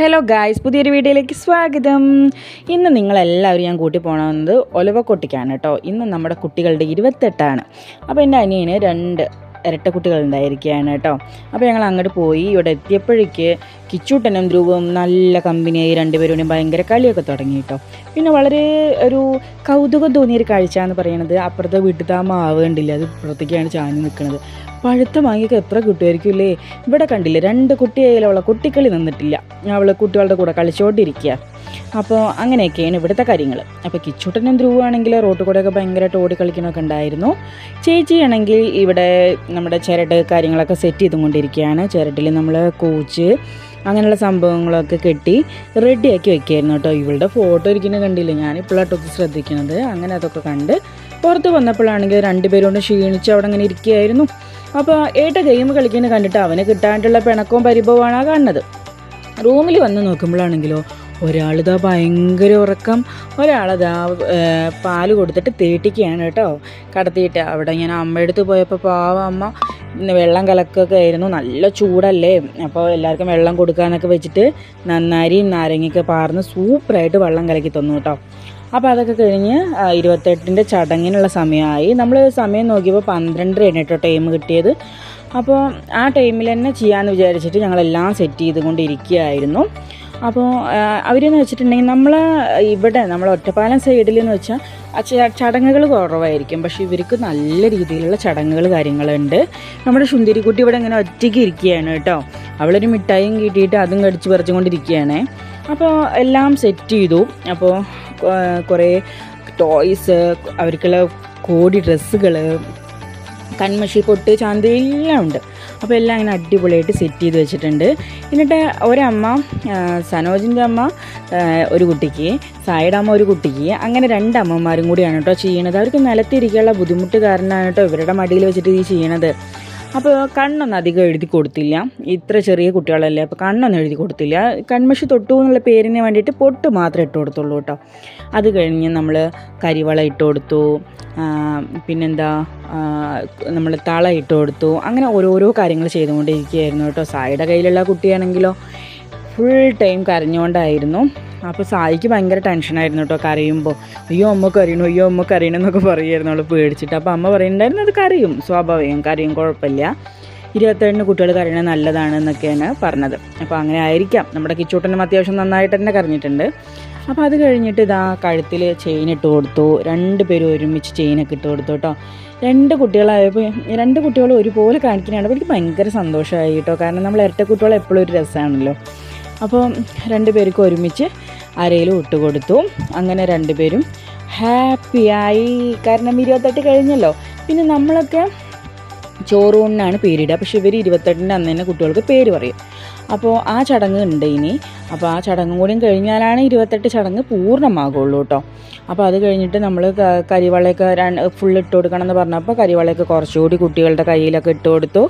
Hello guys, പുതിയൊരു വീഡിയോയിലേക്ക് സ്വാഗതം. ഇന്ന് നിങ്ങളെല്ലാവരും ഞാൻ കൂട്ടി പോകുന്നത് ഒലവക്കൊട്ടിക്കാണ് കേട്ടോ. ഇന്ന് നമ്മുടെ കുട്ടികളുടെ 28ആണ്. അപ്പോൾ എൻ്റെ അനിയന് 2 ഇരട്ട കുട്ടികളുണ്ടായിരിക്കുകയാണ് കേട്ടോ. അപ്പോൾ ഞങ്ങൾ അങ്ങോട്ട് പോയി. ഇവിടെ എത്തിയപ്പോഴേക്ക് കിച്ചൂട്ടനും ധ്രുവും നല്ല കമ്പനിയായി, രണ്ടുപേരും ഭയങ്കര കളിയൊക്കെ തുടങ്ങി കേട്ടോ. പിന്നെ വളരെ ഒരു കൗതുകം തോന്നിയൊരു കാഴ്ച എന്ന് പറയുന്നത്, അപ്പുറത്തെ വീട്ടിൽ മാവ് കണ്ടില്ല, അത് പുറത്തേക്കാണ് ചാഞ്ഞ് നിൽക്കുന്നത്. പഴുത്ത മാങ്ങയൊക്കെ എത്ര കിട്ടുമായിരിക്കും അല്ലേ. ഇവിടെ കണ്ടില്ലേ, 2 കുട്ടിയായാലും അവളെ കുട്ടിക്കളി നിന്നിട്ടില്ല, അവൾ കുട്ടികളുടെ കൂടെ കളിച്ചുകൊണ്ടിരിക്കുക. അപ്പോൾ അങ്ങനെയൊക്കെയാണ് ഇവിടുത്തെ കാര്യങ്ങൾ. അപ്പോൾ കിച്ചൂട്ടനും ധ്രുവാണെങ്കിൽ റോട്ടിൽ കൂടെയൊക്കെ ഭയങ്കരമായിട്ട് ഓടി കളിക്കണമൊക്കെ ഉണ്ടായിരുന്നു. ചേച്ചിയാണെങ്കിൽ ഇവിടെ നമ്മുടെ ചിരട് കാര്യങ്ങളൊക്കെ സെറ്റ് ചെയ്തുകൊണ്ടിരിക്കുകയാണ്. ചിരട്ടിൽ നമ്മൾ കോച്ച് അങ്ങനെയുള്ള സംഭവങ്ങളൊക്കെ കെട്ടി റെഡിയാക്കി വെക്കുകയായിരുന്നു കേട്ടോ. ഇവളുടെ ഫോട്ടോ ഇരിക്കുന്നത് കണ്ടില്ലേ, ഞാനിപ്പോഴാട്ടൊക്കെ ശ്രദ്ധിക്കുന്നത്. അങ്ങനെ അതൊക്കെ കണ്ട് പുറത്ത് വന്നപ്പോഴാണെങ്കിൽ 2 പേരും കൊണ്ട് ക്ഷീണിച്ച് അവിടെ അങ്ങനെ ഇരിക്കുകയായിരുന്നു. അപ്പോൾ ഏട്ട ഗെയിം കളിക്കുന്നത് കണ്ടിട്ട് അവന് കിട്ടാണ്ടുള്ള പിണക്കവും പരിഭവമാണ് ആ കാണുന്നത്. റൂമിൽ വന്ന് നോക്കുമ്പോഴാണെങ്കിലോ ഒരാളിതാ ഭയങ്കര ഉറക്കം, ഒരാളതാ പാല് കൊടുത്തിട്ട് തേട്ടിക്കുകയാണ് കേട്ടോ, കടത്തിയിട്ട്. അവിടെ ഞാൻ അമ്മയെടുത്ത് പോയപ്പോൾ പാവ അമ്മ വെള്ളം കലക്കൊക്കെ ആയിരുന്നു, നല്ല ചൂടല്ലേ. അപ്പോൾ എല്ലാവർക്കും വെള്ളം കൊടുക്കാനൊക്കെ വെച്ചിട്ട് നന്നാരിയും നാരങ്ങയൊക്കെ പാർന്ന് സൂപ്പറായിട്ട് വെള്ളം കലക്കി തന്നു കേട്ടോ. അപ്പോൾ അതൊക്കെ കഴിഞ്ഞ് 28ൻ്റെ ചടങ്ങിനുള്ള സമയമായി. നമ്മൾ സമയം നോക്കിയപ്പോൾ 12:30 കേട്ടോ ടൈം കിട്ടിയത്. അപ്പോൾ ആ ടൈമിൽ തന്നെ ചെയ്യാമെന്ന് വിചാരിച്ചിട്ട് ഞങ്ങളെല്ലാം സെറ്റ് ചെയ്തുകൊണ്ടിരിക്കുകയായിരുന്നു. അപ്പോൾ അവരെന്ന് വെച്ചിട്ടുണ്ടെങ്കിൽ നമ്മൾ ഒറ്റപ്പാലം സൈഡിൽ എന്ന് വെച്ചാൽ ചടങ്ങുകൾ കുറവായിരിക്കും, പക്ഷേ ഇവർക്ക് നല്ല രീതിയിലുള്ള ചടങ്ങുകൾ കാര്യങ്ങളുണ്ട്. നമ്മുടെ സുന്ദരിക്കുട്ടി ഇവിടെ ഇങ്ങനെ ഒറ്റയ്ക്ക് ഇരിക്കുകയാണ് കേട്ടോ. അവളൊരു മിഠായിയും കിട്ടിയിട്ട് അതും കടിച്ച് പറിച്ചുകൊണ്ടിരിക്കുകയാണ്. അപ്പോൾ എല്ലാം സെറ്റ് ചെയ്തു. അപ്പോൾ കുറേ ടോയ്സ്, അവർക്കുള്ള കോടി ഡ്രസ്സുകൾ, കൺമഷി, പൊട്ട്, ചാന്ത് എല്ലാം ഉണ്ട്. അപ്പോൾ എല്ലാം അങ്ങനെ അടിപൊളിയായിട്ട് സെറ്റ് ചെയ്ത് വെച്ചിട്ടുണ്ട്. എന്നിട്ട് ഒരമ്മ, സനോജിൻ്റെ അമ്മ ഒരു കുട്ടിക്ക്, സായിയുടെ അമ്മ ഒരു കുട്ടിക്ക്, അങ്ങനെ 2 അമ്മമാരും കൂടിയാണ് കേട്ടോ ചെയ്യണത്. അവർക്ക് നിലത്തിരിക്കാനുള്ള ബുദ്ധിമുട്ട് കാരണമാണ് കേട്ടോ ഇവരുടെ മടിയിൽ വെച്ചിട്ട് ഈ ചെയ്യണത്. അപ്പോൾ കണ്ണൊന്നും അധികം എഴുതി കൊടുത്തില്ല, ഇത്ര ചെറിയ കുട്ടികളല്ലേ, അപ്പോൾ കണ്ണൊന്നും എഴുതി കൊടുത്തില്ല. കൺമഷി തൊട്ടു എന്നുള്ള പേരിന് വേണ്ടിയിട്ട് പൊട്ട് മാത്രമേ ഇട്ട് കൊടുത്തുള്ളൂ കേട്ടോ. അത് കഴിഞ്ഞ് നമ്മൾ കരിവള ഇട്ട് കൊടുത്തു, പിന്നെന്താ നമ്മൾ തള ഇട്ട് കൊടുത്തു. അങ്ങനെ ഓരോരോ കാര്യങ്ങൾ ചെയ്തുകൊണ്ടിരിക്കുകയായിരുന്നു കേട്ടോ. സായിയുടെ കയ്യിലുള്ള കുട്ടിയാണെങ്കിലോ ഫുൾ ടൈം കരഞ്ഞുകൊണ്ടായിരുന്നു. അപ്പോൾ സായിക്ക് ഭയങ്കര ടെൻഷനായിരുന്നു കേട്ടോ കരയുമ്പോൾ. അയ്യോ അമ്മ കരയണു, അയ്യോ അമ്മ കരയണം എന്നൊക്കെ പറയുമായിരുന്നു അവൾ പേടിച്ചിട്ട്. അപ്പോൾ അമ്മ പറയുന്നുണ്ടായിരുന്നു അത് കരയും, സ്വാഭാവികം കരയും, കുഴപ്പമില്ല, 27 കുട്ടികൾ കരയണത് നല്ലതാണ് എന്നൊക്കെയാണ് പറഞ്ഞത്. അപ്പോൾ അങ്ങനെ ആയിരിക്കാം. നമ്മുടെ കിച്ചൂട്ടനും അത്യാവശ്യം നന്നായിട്ട് തന്നെ കരഞ്ഞിട്ടുണ്ട്. അപ്പോൾ അത് കഴിഞ്ഞിട്ട് ഇതാ കഴുത്തിൽ ചെയിൻ ഇട്ട് കൊടുത്തു. 2 പേരും ഒരുമിച്ച് ചെയിനൊക്കെ ഇട്ട് കൊടുത്തു കേട്ടോ. 2 കുട്ടികളായപ്പോൾ 2 കുട്ടികളും ഒരുപോലെ കാണിക്കുന്നതാണ്. അപ്പോൾ എനിക്ക് ഭയങ്കര സന്തോഷമായി കേട്ടോ, കാരണം നമ്മൾ ഇരട്ട കുട്ടികൾ എപ്പോഴും ഒരു രസമാണല്ലോ. അപ്പോൾ 2 പേർക്കും ഒരുമിച്ച് അരയിലും ഇട്ട് കൊടുത്തു. അങ്ങനെ 2 പേരും ഹാപ്പിയായി, കാരണം 28 കഴിഞ്ഞല്ലോ. പിന്നെ നമ്മളൊക്കെ ചോറൂണിനാണ് പേരിടുക, പക്ഷേ ഇവർ 28ൻ്റെ അന്ന് തന്നെ കുട്ടികൾക്ക് പേര് പറയും. അപ്പോൾ ആ ചടങ്ങ് ഉണ്ട് ഇനി. അപ്പോൾ ആ ചടങ്ങും കൂടിയും കഴിഞ്ഞാലാണ് 28 ചടങ്ങ് പൂർണ്ണമാകുള്ളൂ കേട്ടോ. അപ്പോൾ അത് കഴിഞ്ഞിട്ട് നമ്മൾ കരിവളയൊക്കെ ഫുൾ ഇട്ട് കൊടുക്കണം എന്ന് പറഞ്ഞപ്പോൾ കരിവളയൊക്കെ കുറച്ചുകൂടി കുട്ടികളുടെ കയ്യിലൊക്കെ ഇട്ട് കൊടുത്തു.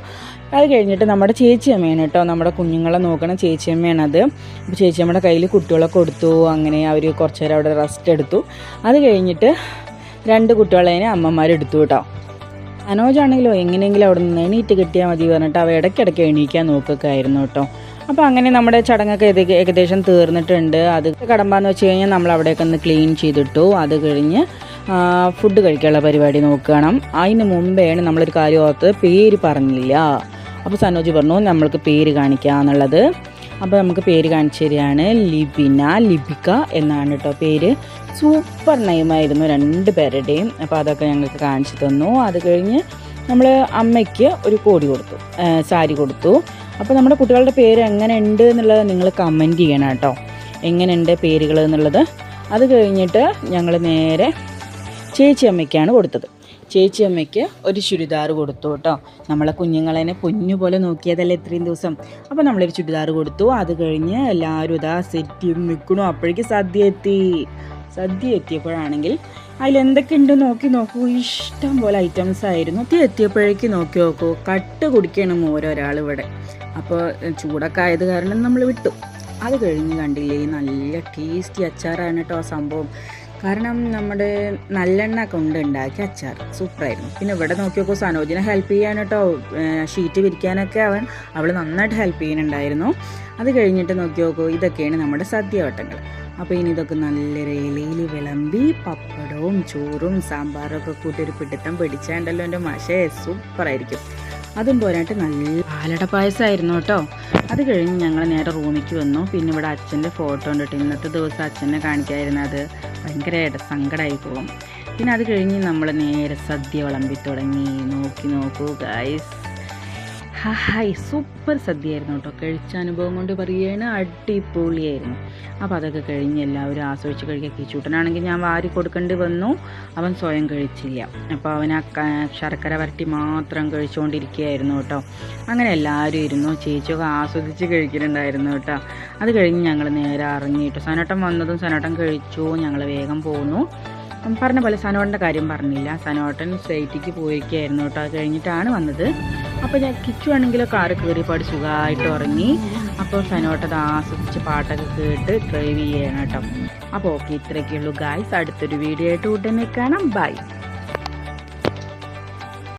അത് കഴിഞ്ഞിട്ട് നമ്മുടെ ചേച്ചിയമ്മയാണ് കേട്ടോ, നമ്മുടെ കുഞ്ഞുങ്ങളെ നോക്കണം ചേച്ചിയമ്മയാണത്. അപ്പോൾ ചേച്ചിയമ്മയുടെ കയ്യിൽ കുട്ടികളെ കൊടുത്തു. അങ്ങനെ അവർ കുറച്ച് നേരം അവിടെ റെസ്റ്റ് എടുത്തു. അത് കഴിഞ്ഞിട്ട് 2 കുട്ടികളെ അമ്മമാരെടുത്തു കേട്ടോ. അനോജാണെങ്കിലോ എങ്ങനെയെങ്കിലും അവിടെ നിന്ന് എണീറ്റ് കിട്ടിയാൽ മതി പറഞ്ഞിട്ട് അവ ഇടയ്ക്കിടയ്ക്ക് എണീക്കാൻ നോക്കുകയൊക്കെ ആയിരുന്നു കേട്ടോ. അപ്പോൾ അങ്ങനെ നമ്മുടെ ചടങ്ങൊക്കെ ഏകദേശം തീർന്നിട്ടുണ്ട്. അത് കടമ്പാന്ന് വെച്ച് കഴിഞ്ഞാൽ നമ്മൾ അവിടെയൊക്കെ ഒന്ന് ക്ലീൻ ചെയ്തിട്ടു. അത് കഴിഞ്ഞ് ഫുഡ് കഴിക്കാനുള്ള പരിപാടി നോക്കണം. അതിന് മുമ്പേയാണ് നമ്മളൊരു കാര്യം ഓർത്തത്, പേര് പറഞ്ഞില്ല. അപ്പോൾ സനോജ് പറഞ്ഞു നമ്മൾക്ക് പേര് കാണിക്കുക എന്നുള്ളത്. അപ്പോൾ നമുക്ക് പേര് കാണിച്ചു തരികയാണ്. ലിബിന, ലിബിക എന്നാണ് കേട്ടോ പേര്. സൂപ്പർ നെയിമായിരുന്നു 2 പേരുടെയും. അപ്പോൾ അതൊക്കെ ഞങ്ങൾക്ക് കാണിച്ചു തന്നു. അത് കഴിഞ്ഞ് നമ്മൾ അമ്മയ്ക്ക് ഒരു കോടി കൊടുത്തു, സാരി കൊടുത്തു. അപ്പോൾ നമ്മുടെ കുട്ടികളുടെ പേര് എങ്ങനെയുണ്ട് എന്നുള്ളത് നിങ്ങൾ കമൻറ്റ് ചെയ്യണം കേട്ടോ, എങ്ങനെയുണ്ട് പേരുകൾ എന്നുള്ളത്. അത് കഴിഞ്ഞിട്ട് ഞങ്ങൾ നേരെ ചേച്ചിയമ്മയ്ക്കാണ് കൊടുത്തത്. ചേച്ചിയമ്മയ്ക്ക് ഒരു ചുരിദാർ കൊടുത്തു കേട്ടോ. നമ്മളെ കുഞ്ഞുങ്ങളെ പൊന്നുപോലെ നോക്കിയതല്ലേ ഇത്രയും ദിവസം. അപ്പോൾ നമ്മളൊരു ചുരിദാർ കൊടുത്തു. അത് കഴിഞ്ഞ് എല്ലാവരും ഇതാ സെറ്റ് ചെയ്ത് നിൽക്കണു. അപ്പോഴേക്ക് സദ്യ എത്തിയപ്പോഴാണെങ്കിൽ അതിലെന്തൊക്കെ ഉണ്ട് നോക്കൂ, ഇഷ്ടം പോലെ ഐറ്റംസ് ആയിരുന്നു. എത്തിയപ്പോഴേക്ക് നോക്കൂ, കട്ട് കുടിക്കണം ഓരോരാൾ ഇവിടെ. അപ്പോൾ ചൂടൊക്കെ ആയത് കാരണം നമ്മൾ വിട്ടു. അത് കഴിഞ്ഞ് കണ്ടില്ലേ, നല്ല ടേസ്റ്റി അച്ചാറാണ് കേട്ടോ സംഭവം. കാരണം നമ്മുടെ നല്ലെണ്ണ കൊണ്ട് ഉണ്ടാക്കിയ അച്ചാർ സൂപ്പറായിരുന്നു. പിന്നെ ഇവിടെ നോക്കി നോക്കൂ, സനോജിനെ ഹെൽപ്പ് ചെയ്യാൻ കേട്ടോ, ഷീറ്റ് വിരിക്കാനൊക്കെ അവൾ നന്നായിട്ട് ഹെൽപ്പ് ചെയ്യുന്നുണ്ടായിരുന്നു. അത് കഴിഞ്ഞിട്ട് നോക്കി നോക്കൂ, ഇതൊക്കെയാണ് നമ്മുടെ സദ്യവട്ടങ്ങൾ. അപ്പോൾ ഇനി ഇതൊക്കെ നല്ല ഇലയിൽ വിളമ്പി പപ്പടവും ചോറും സാമ്പാറും ഒക്കെ കൂട്ടി ഒരു പിടുത്തം പിടിച്ചാണ്ടല്ലോ എൻ്റെ മഷേ സൂപ്പറായിരിക്കും. അതും പോരായിട്ട് നല്ല പാലട പായസമായിരുന്നു കേട്ടോ. അത് കഴിഞ്ഞ് ഞങ്ങൾ നേരെ റൂമിലേക്ക് വന്നു. പിന്നെ ഇവിടെ അച്ഛൻ്റെ ഫോട്ടോ കണ്ടിട്ട് ഇന്നത്തെ ദിവസം അച്ഛനെ കാണിക്കാതിരുന്നത് ഭയങ്കര സങ്കടമായി പോകും. പിന്നെ അത് കഴിഞ്ഞ് നമ്മൾ നേരെ സദ്യ വിളമ്പി തുടങ്ങി. നോക്കൂ ഗൈസ്, ഹായ് സൂപ്പർ സദ്യയായിരുന്നു കേട്ടോ. കഴിച്ച അനുഭവം കൊണ്ട് പറയുകയാണ്, അടിപൊളിയായിരുന്നു. അപ്പോൾ അതൊക്കെ കഴിഞ്ഞ് എല്ലാവരും ആസ്വദിച്ച് കഴിക്കുക. കിച്ചൂട്ടനാണെങ്കിൽ ഞാൻ വാരി കൊടുക്കേണ്ടി വന്നു, അവൻ സ്വയം കഴിച്ചില്ല. അപ്പോൾ അവൻ ആ ശർക്കര വരട്ടി മാത്രം കഴിച്ചുകൊണ്ടിരിക്കുകയായിരുന്നു കേട്ടോ. അങ്ങനെ എല്ലാവരും ഇരുന്നു, ചേച്ചിയൊക്കെ ആസ്വദിച്ച് കഴിക്കുന്നുണ്ടായിരുന്നു കേട്ടോ. അത് കഴിഞ്ഞ് ഞങ്ങൾ നേരെ ഇറങ്ങിയിട്ടു. സനോട്ടൻ വന്നതും സനോട്ടൻ കഴിച്ചു, ഞങ്ങൾ വേഗം പോന്നു. പറഞ്ഞ പോലെ സനോട്ടൻ്റെ കാര്യം പറഞ്ഞില്ല, സനോട്ടൻ സൈറ്റിക്ക് പോയിരിക്കുകയായിരുന്നു കേട്ടോ. അത് കഴിഞ്ഞിട്ടാണ് വന്നത്. അപ്പോൾ ഞാൻ കിച്ചു ആണെങ്കിലോ കാറ് കയറിയപാട് സുഖമായിട്ട് ഉറങ്ങി. അപ്പോൾ സനോട്ടത് ആസ്വദിച്ച് പാട്ടൊക്കെ കേട്ട് ഡ്രൈവ് ചെയ്യണം കേട്ടോ. അപ്പോൾ ഓക്കെ, ഇത്രയൊക്കെയുള്ളൂ ഗായ്സ്. അടുത്തൊരു വീഡിയോ ആയിട്ട് ഉടനെ കാണാം. ബൈ.